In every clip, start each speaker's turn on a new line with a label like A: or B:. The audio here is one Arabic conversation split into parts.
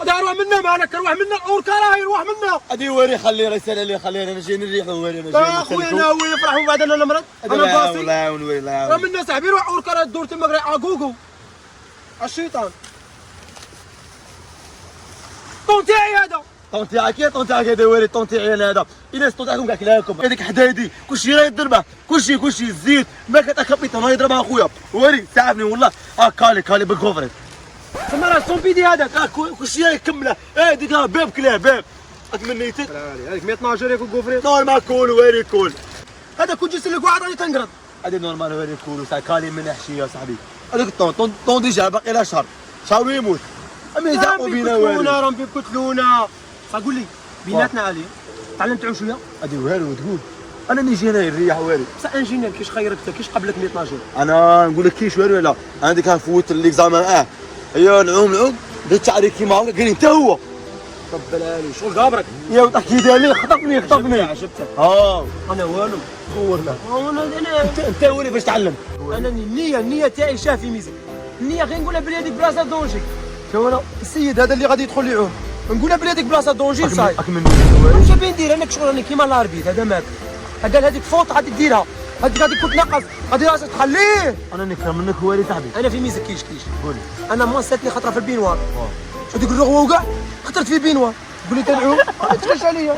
A: هذا روح منا مالك، روح منا الاوركا راهي روح منا.
B: ادي وري خليه يسال عليه، خليه انا جاي نريح وري انا جاي.
A: يا خويا انا هو يفرح ومن بعد انا نمرض. انا باصي
B: لا يعاون وري لا يعاون.
A: روح منا صاحبي، روح اوركا راه دور تما غير اغوغو الشيطان. طون تاعي هذا،
B: طون تاعك يا طون تاعك هذا وري، طون تاعي انا هذا. الى طون تاعكم كاع كلاكم هذيك حدايدي كلشي راه يضربه، كلشي الزيت ما كتخبيط ما يضربها اخويا وري تعرفني والله. كالي بالكوفريت
A: تما راه السومبيدي هذاك
B: كلشي يكمله. ديك باب كلاه باب اتمنيتك
A: هذيك 112 ياكل كوفري
B: نورمال كول وري كول.
A: هذا كون جلس لك واحد راني تنقرض.
B: هذا نورمال وري كول كالي من احشي يا صاحبي. هذاك طون ديجا باقي لها شهر ويموت. اما يزعقوا بينا وري
A: راهم بيقتلونا. قول لي بيناتنا علي تعلمت تعوم شويه.
B: هذه والو تقول انا نجي هنا نريح وري.
A: بصح انجينير كيش خيرك كيش قبلك 112.
B: انا نقول لك كيش وري ولا انا ديك فوت ليكزامان هي نعوم درت شعري كيما هكا قال لي انت هو
A: طبل لي شغل قابرك
B: يا وتحكي لي خطفني
A: عجبتك.
B: انا والو صورنا.
A: انا
B: انت وري باش تعلم.
A: انا النيه تاعي شافي ميزك. النيه غير نقولها بلي هذيك بلاصه دونجي. شوف انا السيد هذا اللي غادي يدخل يعوم نقولها بلي هذيك بلاصه دونجي صاي. واش باغي ندير انا كشغل راني كيما الاربيت هذا ماك. قال هذيك فوت غادي ديرها، هذيك غادي تكون ناقص غادي راسك تخليه.
B: انا نكره منك وري صاحبي.
A: انا في ميزك كيش قول. انا ما ساتني خطره في البينوار. هذيك الرغوه وكاع خطرت في البينوار. قول لي تنعوم ما تخش عليا.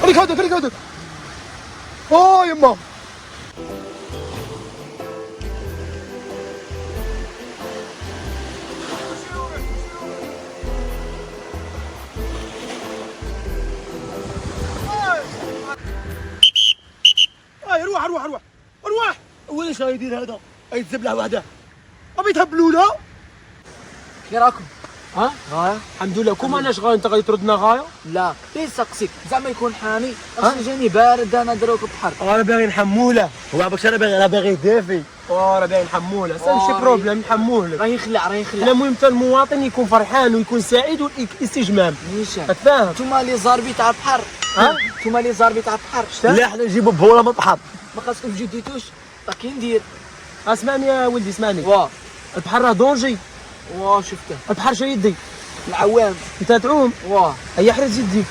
A: خليك هذاك يما روح.
B: وين شا يدير هذا؟ يتزبلع وحده.
A: ابي تهبلوا له.
C: كي راكم؟
A: الحمد لله. كون ماناش غايه انت غادي تردنا غايه؟
C: لا ليه سقسيك زعما يكون حامي. اصلا جاني بارد انا دروك البحر.
A: انا باغي نحموله.
B: هو عباك انا باغي دافي.
A: راه باغي نحموله. ماشي بروبليم نحموله.
C: راه يخلع
A: انا المهم حتى المواطن يكون فرحان ويكون سعيد والاستجمام.
C: نيشان
A: تفاهم؟
C: نتوما لي زاربي تاع البحر. نتوما لي زاربي تاع البحر.
B: لا حنا نجيبو بوله من البحر.
C: ما خاصكم تجديتوش كي ندير.
A: اسمعني يا ولدي اسمعني.
C: واه
A: البحر راه دونجي.
C: واه شفته.
A: البحر شا يدي
C: العوام.
A: انت تعوم.
C: واه
A: هيا حرز يديك.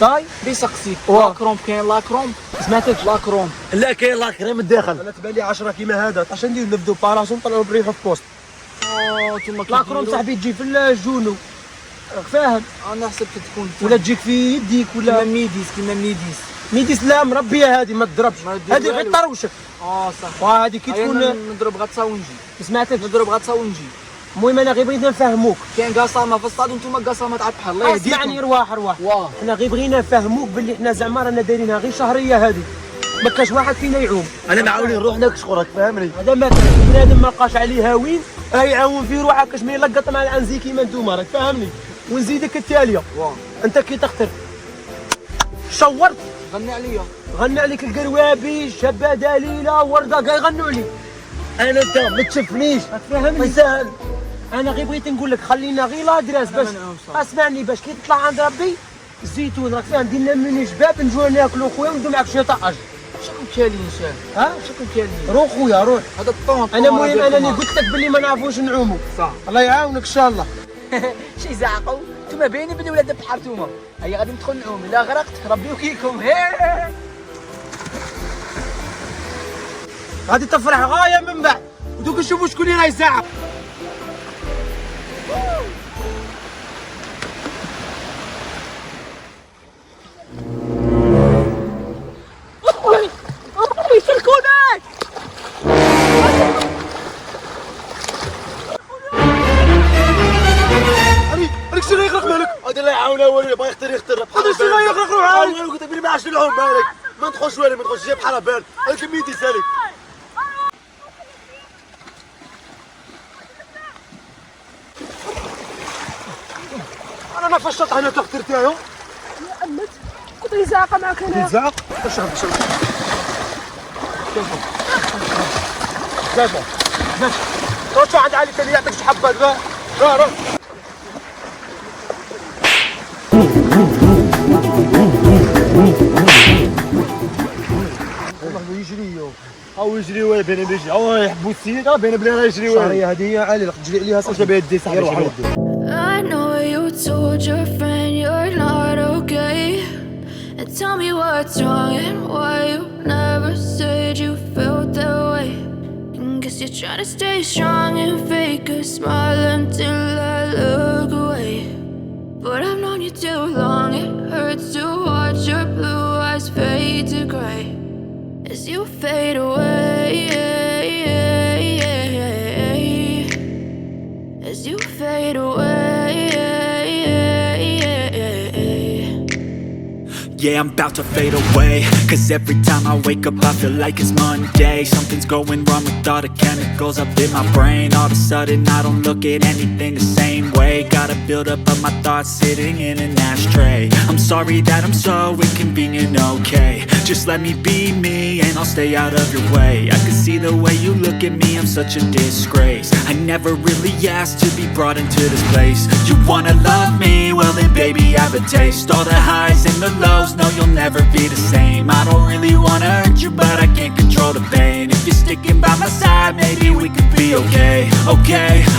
C: صاي بيسقسيك.
A: واه.
C: لاكروم كاين لاكروم.
A: سمعتك؟
C: لاكروم.
B: لا كاين لا كريم الداخل.
A: انا تبان لي 10 كيما هذا. اش ندير نبداو باراسون نطلعوا بريحو في بوست.
C: نتوما
A: لاكروم صاحبي تجي في الجونو. فاهم؟
C: انا حسبت تكون
A: ولا تجيك في يديك ولا
C: كيما ميديس.
A: لا مربيه هذه ما تضربش. هذه غير طروشك.
C: صح.
A: وهذه كي تكون
C: نضرب غطسه ونجي.
A: سمعتك؟
C: نضرب غطسه ونجي.
A: المهم انا غير بغينا نفهموك.
C: كاين قصامه في الصاد وانتم قصامه تاع البحر. الله يهديكم.
A: اسمعني رواح.
C: واه.
A: حنا غير بغينا نفهموك باللي حنا زعما رانا دايرينها غير شهريه هذه. ما كاش واحد فينا يعوم.
B: انا معاونين روحنا كشغلك فاهمني.
A: هذا ما كان بنادم ما لقاش عليه هاوين يعاون في روحه كاش ما يلقط مع العنزي كيما نتوما راك فاهمني. ونزيدك التاليه. انت كي تختر شورت غني عليك القروابي شابه دليله ورده كاع يغنوا عليك.
B: انا انت ما تشوفنيش
A: تفهمني.
B: سهل.
A: انا غير بغيت نقول لك خلينا غير لادراس باش اسمعني باش كي تطلع عند ربي الزيتون راك فاهم دير لنا مني شباب نجوا ناكلوا خويا وندو معاك شي طاج.
C: شكون كالين شكون كالين.
A: روح خويا روح.
C: هذا الطون.
A: انا المهم انني قلت لك باللي ما نعرفوش نعوموا.
C: صح.
A: الله يعاونك ان شاء الله.
C: شي زعقوا نتوما باينين بلي ولاد البحر نتوما. هيا غادي ندخل نعوم الا غرقت ربي يوكيكم.
A: غادي تفرح غايه من بعد ودوك نشوفوا شكون اللي راه يزعق. يسلكونك. هذيك الشيء يغرق مالك.
B: هذا الله يعاونه ولي باغي يختار
A: هذا الشيء يغرق روحه.
B: انا قلت لك ما عادش نعوم مالك ما تخش ولي ما تخش جيب بحال بال هذاك ميدي سالك.
A: انا فشلت انا تختار تاعو.
D: يا أمت كنت يزعق معك هنا.
A: يزعق؟ شوف شوف عند علي ثاني يعطيك شي حبه روح والله يجري
B: او يجري ولا بين بيجي او يحبوا السيد بين بلا يجري ولا
A: هذه علي تجري عليها
B: صافي بيدي صاحبي.
E: I know you told your friend you're not okay, and tell me what's wrong and why you never said you felt that way. And guess you're trying to stay strong and fake a smile until I look away. But I've known you too long, it hurts to watch your blue eyes fade to gray as you fade away, as you fade away.
F: Yeah, I'm about to fade away, 'cause every time I wake up I feel like it's Monday. Something's going wrong with all the chemicals up in my brain. All of a sudden I don't look at anything the same way. Gotta build up of my thoughts sitting in an ashtray. I'm sorry that I'm so inconvenient, okay. Just let me be me and I'll stay out of your way. I can see the way you look at me, I'm such a disgrace. I never really asked to be brought into this place. You wanna love me? Well then baby have a taste. All the highs and the lows, no you'll never be the same. I don't really wanna hurt you but I can't control the pain. If you're sticking by my side maybe we could be okay.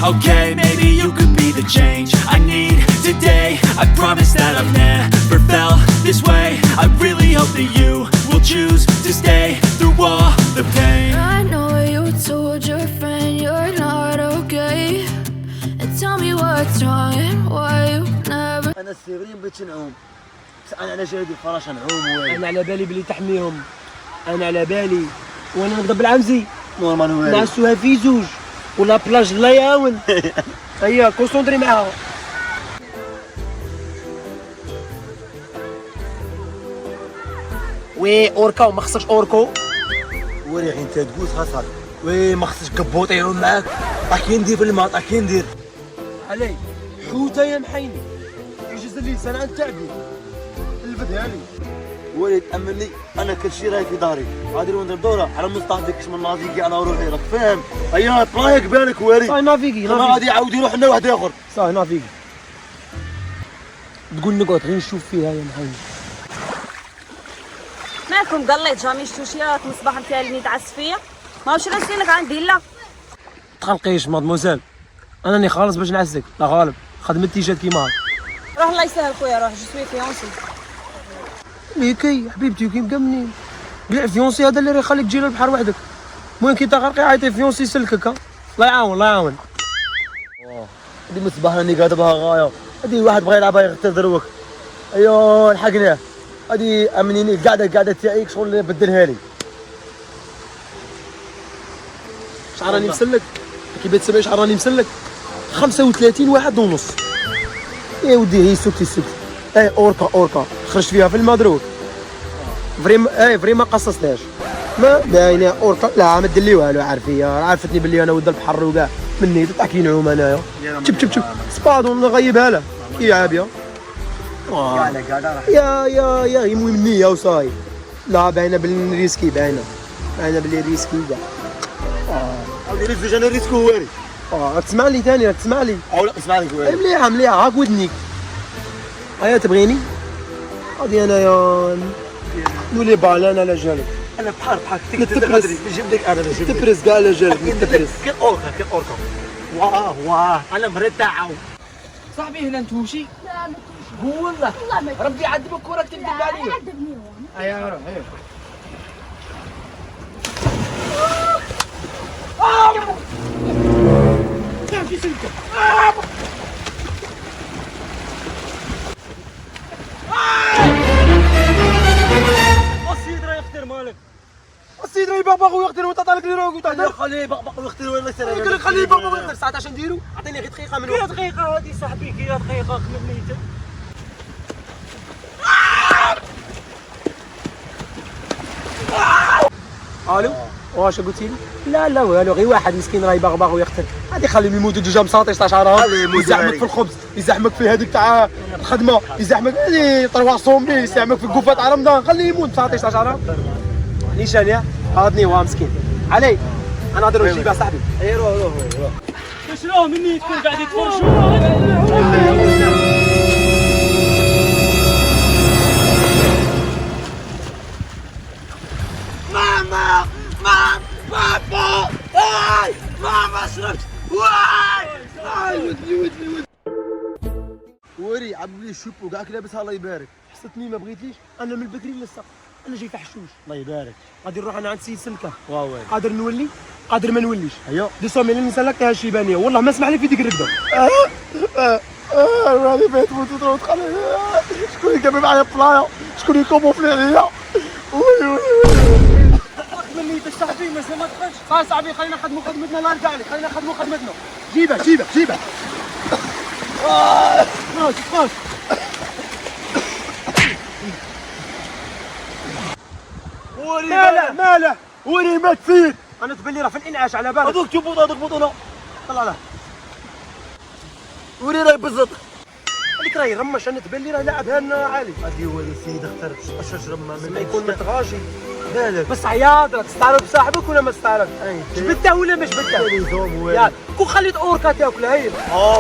F: Okay, maybe you could be the change I need today. I promise that I've never felt this way. I really hope that you will choose to stay through all the pain.
E: I know you told your friend you're not okay, and tell me what's wrong and why you never.
B: انا الصغيرين بغيت نعوم، بس انا على جهدي الفراشه نعوم وين.
A: انا على بالي بلي تحميهم، انا على بالي وانا نضرب العمزي
B: نورمال وين
A: نعسوها في زوج ولا بلاج الله يعاون. هيا كونسونطري معاها. وي اوركا وما خصكش اوركو.
B: وري حين تقول خاصك وي ما خصش كبوط يعوم معاك. اكي ندير في الماء اكي ندير
A: علي حوته يا محيني يجوز اللسان عن تعبي البدها لي.
B: وليد امني انا كل شيء راهي في داري. غادي نضرب دوره على مستهدفكش من نافيكي انا وروحي راك فاهم. ايا طلايق بالك وري
A: صاي نافيكي
B: ما غادي يعاود يروح لنا واحد اخر.
A: صاي نافيكي تقول نقعد غير نشوف فيها يا محيني.
G: مالكم قليت جامي شتو شي راك مصباح مثالي تعس فيا ما واش راسينك عندي لا
A: تخلقيش مادموزيل انا راني خالص باش نعسك لا غالب خدمتي جات كيما هاك.
G: روح الله يسهل خويا روح جو سوي فيونسي
A: ليكي حبيبتي كي بقى منين كاع فيونسي هذا اللي راه يخليك تجي للبحر وحدك. المهم كي تغرقي عيطي فيونسي يسلكك. الله يعاون الله يعاون.
B: هادي مصباح راني قاعد بها غايه. هادي واحد بغى يلعبها يغتر دروك. ايوا لحقناه. هادي امنيني القعده تاعي شغل بدلها لي.
A: شحال راني مسلك كي بغيت تسمع شحال راني مسلك 35 واحد ونص. يا ودي هي سكتي اي اوركا خرجت فيها في المدروك فري ما قصصتهاش ما باينه اوركا لا ما دير لي والو عارفيه عرفتني باللي انا ولد البحر وكاع مني تطلع كي نعوم انايا شوف سبادو نغيبها له كي عابيه يا المهم النيه وصاي لا باينه بالريسكي باينه باللي ريسكي كاع
B: هادي ريسك انا ريسك واري.
A: تسمع لي ثاني تسمع لي
B: او لا اسمع لي واري
A: مليحه هاك ودنيك. هيا تبغيني غادي انايا نولي بالان على جالك.
B: انا بحال تقدر نجيب لك انا نجيب لك
A: تبرز كاع على جالك تبرز
B: كي اوركا واه انا مريت تاعو
C: صاحبي هنا نتوشي
D: لا ما تمشي
C: هو والله
D: والله ما
C: ربي يعذبك وراك تكذب عليا.
D: عذبني
C: هيا روح هيا
B: السيد راه يختار مالك.
A: السيد راه بابا خويا يقتل وانت طالق لي روك وتهدر.
B: خليه بقبق ويختار ولا يصير.
A: قال لك خليه بابا يقتل ساعه اش نديرو عطيني غير دقيقه من
B: كي
A: وقت.
B: دقيقه هادي صاحبي كي دقيقه خلي بنيته.
A: الو واش قلتي لي؟ لا والو غير واحد مسكين راه يبغبغ ويقتل. غادي خليهم يموتوا ديجا مساطي 16 عام يزحمك في الخبز يزحمك في هذيك تاع الخدمه يزحمك هذه 300 مليون يزحمك في الكوفه تاع رمضان خليه يموت مساطي 16 عام. نيشان يا هادني هو مسكين علي انا نهضر نجيبها صاحبي.
B: اي روح
A: شنو مني تكون قاعد يتفرجوا
B: ماما شربت واي ودني عبد لي الشوبو كاع لابسها الله يبارك.
A: حسيتني ما بغيتليش انا من البكري لسه انا جاي فحشوش.
B: الله يبارك.
A: غادي نروح انا عند سيد سلكه
B: واو
A: قادر نولي قادر ما نوليش.
B: ايوا
A: 200 مليون نسالك يا الشيبانيه والله ما اسمح لي في ديك الركبه.
B: هذه بيت موت شكون اللي جاب معايا بلايا شكون اللي كوموفلي عليا وي وي
A: مني صاحبي ما تخافش صاحبي خلينا نخدموا خدمتنا الله يرجع لك خلينا نخدموا خدمتنا. جيبها خاش
B: ماله وري مات فين
A: انا تبلي راه في الانعاش على بالك.
B: هذوك تبوط هذوك بطونه طلع له وري راهي بزط
A: هذيك راهي رمش انا تبلي راه لعبها لنا عالي.
B: هذه هو السيد اختار اش رمى
A: ما يكون متغاشي
B: بالك
A: بس عياط تستعرض بصاحبك ولا ما تستعرض؟ جبدته ولا ما جبدته؟ ياك كون خليت اوركا تاكل هي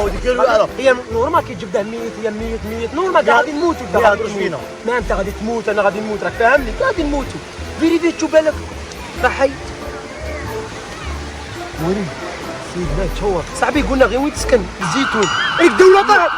B: وديك الوعره
A: هي نورمال كي تجبدها ميت هي ميت نورمال كاع غادي نموتوا انت غادي تموت. ما انت غادي تموت انا غادي نموت راك فاهمني غادي نموتوا فيريفي تشوف بالك راه حي. ويلي سيد مات تشور صاحبي قلنا غير وين تسكن الزيتون هيك الدوله طلعت.